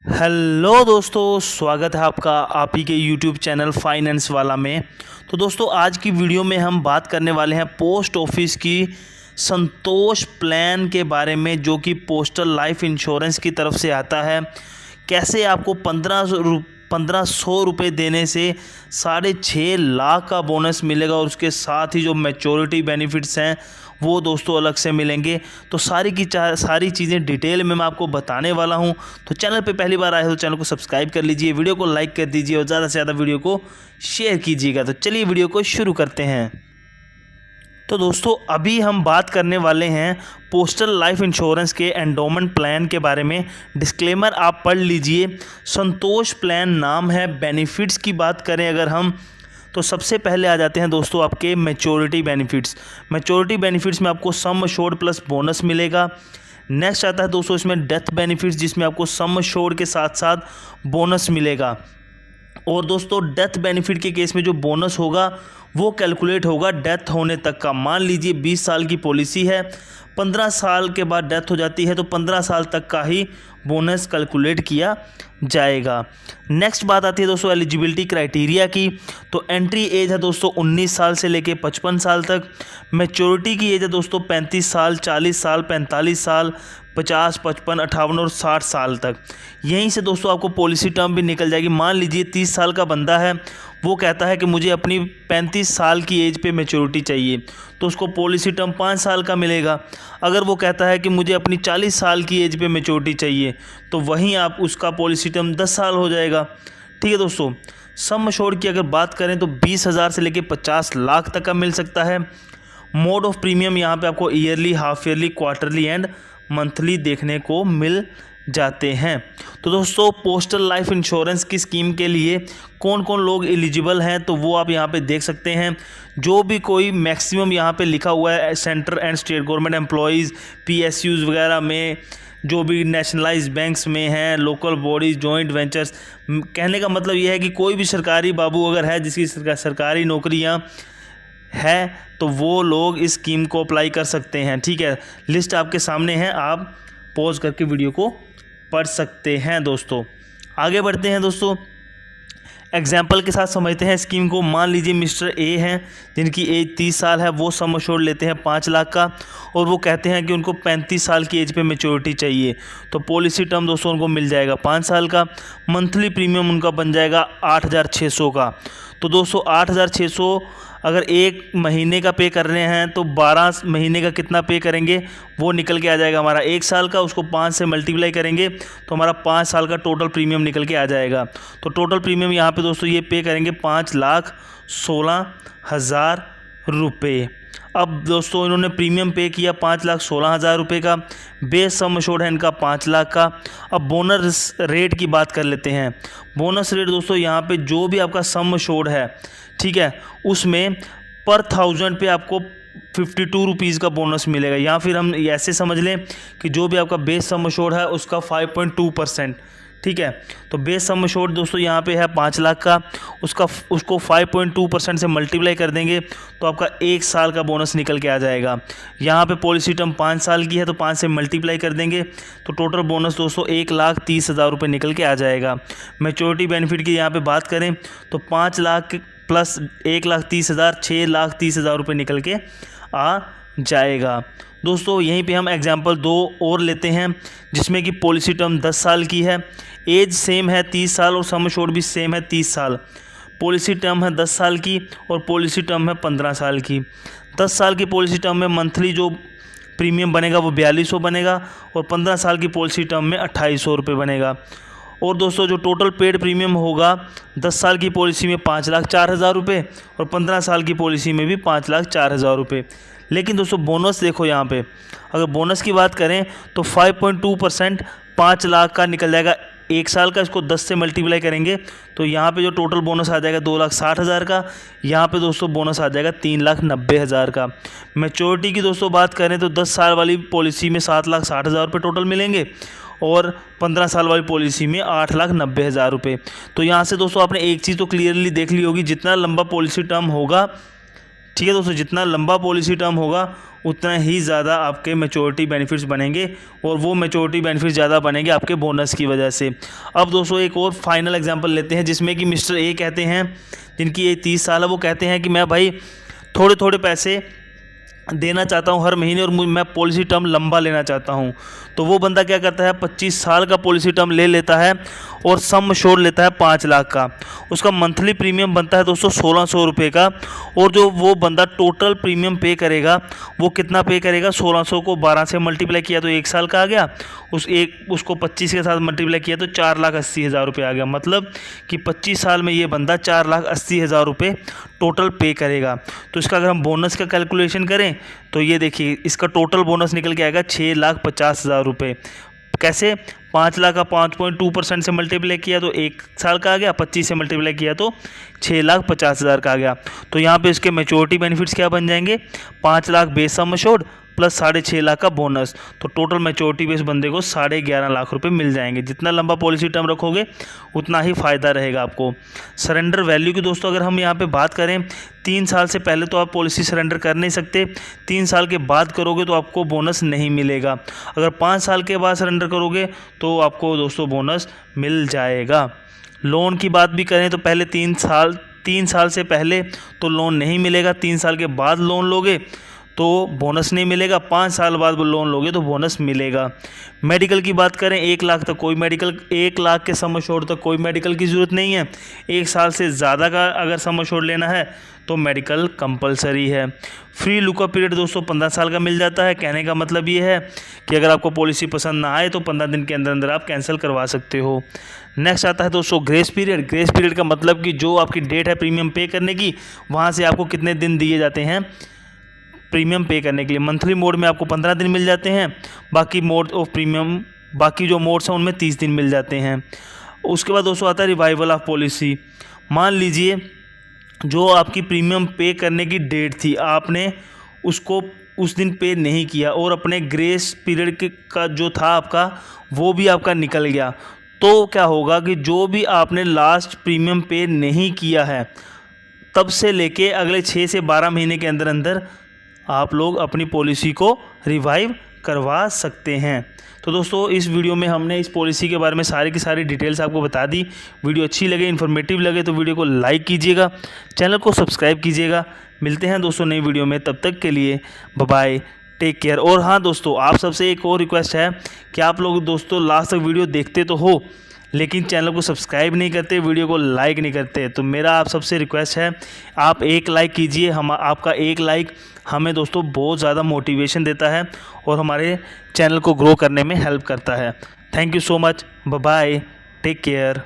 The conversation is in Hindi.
हेलो दोस्तों, स्वागत है आपका आप ही के यूट्यूब चैनल फाइनेंस वाला में। तो दोस्तों, आज की वीडियो में हम बात करने वाले हैं पोस्ट ऑफिस की संतोष प्लान के बारे में, जो कि पोस्टल लाइफ इंश्योरेंस की तरफ से आता है। कैसे आपको 1500 रुपये देने से 6.5 लाख का बोनस मिलेगा और उसके साथ ही जो मैच्योरिटी बेनिफिट्स हैं वो दोस्तों अलग से मिलेंगे। तो सारी चीज़ें डिटेल में मैं आपको बताने वाला हूं। तो चैनल पे पहली बार आए हो तो चैनल को सब्सक्राइब कर लीजिए, वीडियो को लाइक कर दीजिए और ज़्यादा से ज़्यादा वीडियो को शेयर कीजिएगा। तो चलिए वीडियो को शुरू करते हैं। तो दोस्तों, अभी हम बात करने वाले हैं पोस्टल लाइफ इंश्योरेंस के एंडोमेंट प्लान के बारे में। डिस्क्लेमर आप पढ़ लीजिए। संतोष प्लान नाम है। बेनिफिट्स की बात करें अगर हम, तो सबसे पहले आ जाते हैं दोस्तों आपके मैच्योरिटी बेनिफिट्स। मैच्योरिटी बेनिफिट्स में आपको सम अश्योर्ड प्लस बोनस मिलेगा। नेक्स्ट आता है दोस्तों इसमें डेथ बेनिफिट्स, जिसमें आपको सम अश्योर्ड के साथ साथ बोनस मिलेगा। और दोस्तों, डेथ बेनिफिट के केस में जो बोनस होगा वो कैलकुलेट होगा डेथ होने तक का। मान लीजिए 20 साल की पॉलिसी है, 15 साल के बाद डेथ हो जाती है तो 15 साल तक का ही बोनस कैलकुलेट किया जाएगा। नेक्स्ट बात आती है दोस्तों एलिजिबिलिटी क्राइटेरिया की। तो एंट्री एज है दोस्तों 19 साल से लेके 55 साल तक। मैच्योरिटी की एज है दोस्तों 35 साल, 40 साल, 45 साल, 50, 55, 58 और 60 साल तक। यहीं से दोस्तों आपको पॉलिसी टर्म भी निकल जाएगी। मान लीजिए 30 साल का बंदा है, वो कहता है कि मुझे अपनी 35 साल की एज पे मैच्योरिटी चाहिए, तो उसको पॉलिसी टर्म 5 साल का मिलेगा। अगर वो कहता है कि मुझे अपनी 40 साल की एज पे मैच्योरिटी चाहिए, तो वहीं आप उसका पॉलिसी टर्म 10 साल हो जाएगा। ठीक है दोस्तों। सम अश्योर्ड की अगर बात करें तो 20,000 से लेकर 50 लाख तक का मिल सकता है। मोड ऑफ प्रीमियम यहाँ पे आपको yearly, half yearly, quarterly and monthly देखने को मिल जाते हैं। तो दोस्तों, पोस्टल लाइफ इंश्योरेंस की स्कीम के लिए कौन कौन लोग एलिजिबल हैं तो वो आप यहाँ पे देख सकते हैं। जो भी कोई मैक्सिमम यहाँ पे लिखा हुआ है central and state government employees, PSUs वगैरह में, जो भी नेशनलाइज्ड बैंक्स में हैं, लोकल बॉडीज़, जॉइंट वेंचर्स। कहने का मतलब ये है कि कोई भी सरकारी बाबू अगर है जिसकी सरकारी नौकरियाँ है तो वो लोग इस स्कीम को अप्लाई कर सकते हैं। ठीक है, लिस्ट आपके सामने है, आप पॉज करके वीडियो को पढ़ सकते हैं। दोस्तों आगे बढ़ते हैं। दोस्तों एग्जाम्पल के साथ समझते हैं स्कीम को। मान लीजिए मिस्टर ए हैं जिनकी एज 30 साल है, वो सम अश्योर्ड लेते हैं 5 लाख का और वो कहते हैं कि उनको 35 साल की एज पे मैच्योरिटी चाहिए, तो पॉलिसी टर्म दोस्तों उनको मिल जाएगा 5 साल का। मंथली प्रीमियम उनका बन जाएगा 8,600 का। तो दोस्तों 8,600 अगर एक महीने का पे कर रहे हैं तो 12 महीने का कितना पे करेंगे वो निकल के आ जाएगा हमारा 1 साल का। उसको 5 से मल्टीप्लाई करेंगे तो हमारा 5 साल का टोटल प्रीमियम निकल के आ जाएगा। तो टोटल प्रीमियम यहाँ पे दोस्तों ये पे करेंगे 5,16,000 रुपये। अब दोस्तों इन्होंने प्रीमियम पे किया 5,16,000 रुपये का। बेस सम अश्योर्ड है इनका 5 लाख का। अब बोनस रेट की बात कर लेते हैं। बोनस रेट दोस्तों यहाँ पे जो भी आपका सम अश्योर्ड है, ठीक है, उसमें पर 1000 पे आपको 52 रुपीज़ का बोनस मिलेगा। या फिर हम ऐसे समझ लें कि जो भी आपका बेस सम अश्योर्ड है उसका 5.2%। ठीक है, तो बेस सम अश्योर्ड दोस्तों यहाँ पे है 5 लाख का, उसको 5.2% से मल्टीप्लाई कर देंगे तो आपका 1 साल का बोनस निकल के आ जाएगा। यहाँ पे पॉलिसी टर्म 5 साल की है तो 5 से मल्टीप्लाई कर देंगे तो टोटल बोनस दोस्तों 1,30,000 रुपये निकल के आ जाएगा। मैच्योरिटी बेनिफिट की यहाँ पे बात करें तो 5 लाख प्लस 1,30,000, 6,30,000 रुपये निकल के आ जाएगा। दोस्तों यहीं पे हम एग्जांपल 2 और लेते हैं जिसमें कि पॉलिसी टर्म 10 साल की है, एज सेम है 30 साल और सम अश्योर्ड भी सेम है 30 साल। पॉलिसी टर्म है 10 साल की और पॉलिसी टर्म है 15 साल की। 10 साल की पॉलिसी टर्म में मंथली जो प्रीमियम बनेगा वो 4,200 बनेगा और 15 साल की पॉलिसी टर्म में 2,800 रुपये बनेगा। और दोस्तों जो टोटल पेड प्रीमियम होगा 10 साल की पॉलिसी में 5,04,000 रुपये और 15 साल की पॉलिसी में भी 5,04,000 रुपये। लेकिन दोस्तों बोनस देखो यहाँ पे, अगर बोनस की बात करें तो 5.2% 5 लाख का निकल जाएगा 1 साल का। इसको 10 से मल्टीप्लाई करेंगे तो यहाँ पे जो टोटल बोनस आ जाएगा 2,60,000 का। यहाँ पे दोस्तों बोनस आ जाएगा 3,90,000 का। मैच्योरिटी की दोस्तों बात करें तो 10 साल वाली पॉलिसी में 7,60,000 रुपये टोटल मिलेंगे और 15 साल वाली पॉलिसी में 8,90,000 रुपये। तो यहाँ से दोस्तों आपने एक चीज़ तो क्लियरली देख ली होगी, जितना लंबा पॉलिसी टर्म होगा ठीक है दोस्तों, जितना लंबा पॉलिसी टर्म होगा उतना ही ज़्यादा आपके मैच्योरिटी बेनिफिट्स बनेंगे, और वो मैच्योरिटी बेनिफिट्स ज़्यादा बनेंगे आपके बोनस की वजह से। अब दोस्तों एक और फाइनल एग्जांपल लेते हैं, जिसमें कि मिस्टर ए कहते हैं, जिनकी एज 30 साल है, वो कहते हैं कि मैं भाई थोड़े थोड़े पैसे देना चाहता हूं हर महीने, और मैं पॉलिसी टर्म लंबा लेना चाहता हूं। तो वो बंदा क्या करता है, 25 साल का पॉलिसी टर्म ले लेता है और सम एश्योर्ड लेता है 5 लाख का। उसका मंथली प्रीमियम बनता है दोस्तों 1600 रुपये का, और जो वो बंदा टोटल प्रीमियम पे करेगा वो कितना पे करेगा, 1600 को 12 से मल्टीप्लाई किया तो 1 साल का आ गया, उसको 25 के साथ मल्टीप्लाई किया तो 4,80,000 रुपये आ गया। मतलब कि 25 साल में ये बंदा 4,80,000 रुपये टोटल पे करेगा। तो इसका अगर हम बोनस का कैलकुलेशन करें तो ये देखिए, इसका टोटल बोनस निकल के आएगा 6,50,000 रुपये। कैसे, 5 लाख का 5.2% से मल्टीप्लाई किया तो 1 साल का आ गया, 25 से मल्टीप्लाई किया तो 6,50,000 का आ गया। तो यहाँ पे इसके मैच्योरिटी बेनिफिट्स क्या बन जाएंगे, 5 lakh base sum assured plus 6.5 lakh का बोनस। तो टोटल मैच्योरिटी बेस बंदे को 11.5 लाख रुपए मिल जाएंगे। जितना लंबा पॉलिसी टर्म रखोगे उतना ही फ़ायदा रहेगा आपको। सरेंडर वैल्यू की दोस्तों अगर हम यहाँ पे बात करें, 3 साल से पहले तो आप पॉलिसी सरेंडर कर नहीं सकते, 3 साल के बाद करोगे तो आपको बोनस नहीं मिलेगा। अगर 5 साल के बाद सरेंडर करोगे तो आपको दोस्तों बोनस मिल जाएगा। लोन की बात भी करें तो पहले 3 साल से पहले तो लोन नहीं मिलेगा, 3 साल के बाद लोन लोगे तो बोनस नहीं मिलेगा, 5 साल बाद लोन लोगे तो बोनस मिलेगा। मेडिकल की बात करें, 1 लाख तक कोई मेडिकल, 1 लाख के सम एश्योर्ड तक कोई मेडिकल की ज़रूरत नहीं है। 1 साल से ज़्यादा का अगर सम एश्योर्ड लेना है तो मेडिकल कंपलसरी है। फ्री लुकअप पीरियड दोस्तों 15 साल का मिल जाता है। कहने का मतलब ये है कि अगर आपको पॉलिसी पसंद ना आए तो 15 दिन के अंदर अंदर आप कैंसिल करवा सकते हो। नेक्स्ट आता है दोस्तों ग्रेस पीरियड। ग्रेस पीरियड का मतलब कि जो आपकी डेट है प्रीमियम पे करने की, वहाँ से आपको कितने दिन दिए जाते हैं प्रीमियम पे करने के लिए। मंथली मोड में आपको 15 दिन मिल जाते हैं, बाकी मोड ऑफ प्रीमियम, बाकी जो मोड्स हैं उनमें 30 दिन मिल जाते हैं। उसके बाद दोस्तों आता है रिवाइवल ऑफ पॉलिसी। मान लीजिए जो आपकी प्रीमियम पे करने की डेट थी, आपने उसको उस दिन पे नहीं किया और अपने ग्रेस पीरियड का जो था आपका वो भी आपका निकल गया, तो क्या होगा कि जो भी आपने लास्ट प्रीमियम पे नहीं किया है तब से लेके अगले 6 से 12 महीने के अंदर अंदर आप लोग अपनी पॉलिसी को रिवाइव करवा सकते हैं। तो दोस्तों इस वीडियो में हमने इस पॉलिसी के बारे में सारी की सारी डिटेल्स आपको बता दी। वीडियो अच्छी लगे, इन्फॉर्मेटिव लगे तो वीडियो को लाइक कीजिएगा, चैनल को सब्सक्राइब कीजिएगा। मिलते हैं दोस्तों नई वीडियो में, तब तक के लिए बाय बाय, टेक केयर। और हाँ दोस्तों, आप सबसे एक और रिक्वेस्ट है कि आप लोग दोस्तों लास्ट तक वीडियो देखते तो हो लेकिन चैनल को सब्सक्राइब नहीं करते, वीडियो को लाइक नहीं करते। तो मेरा आप सबसे रिक्वेस्ट है, आप एक लाइक कीजिए। आपका एक लाइक हमें दोस्तों बहुत ज़्यादा मोटिवेशन देता है और हमारे चैनल को ग्रो करने में हेल्प करता है। Thank you so much, bye bye, take care.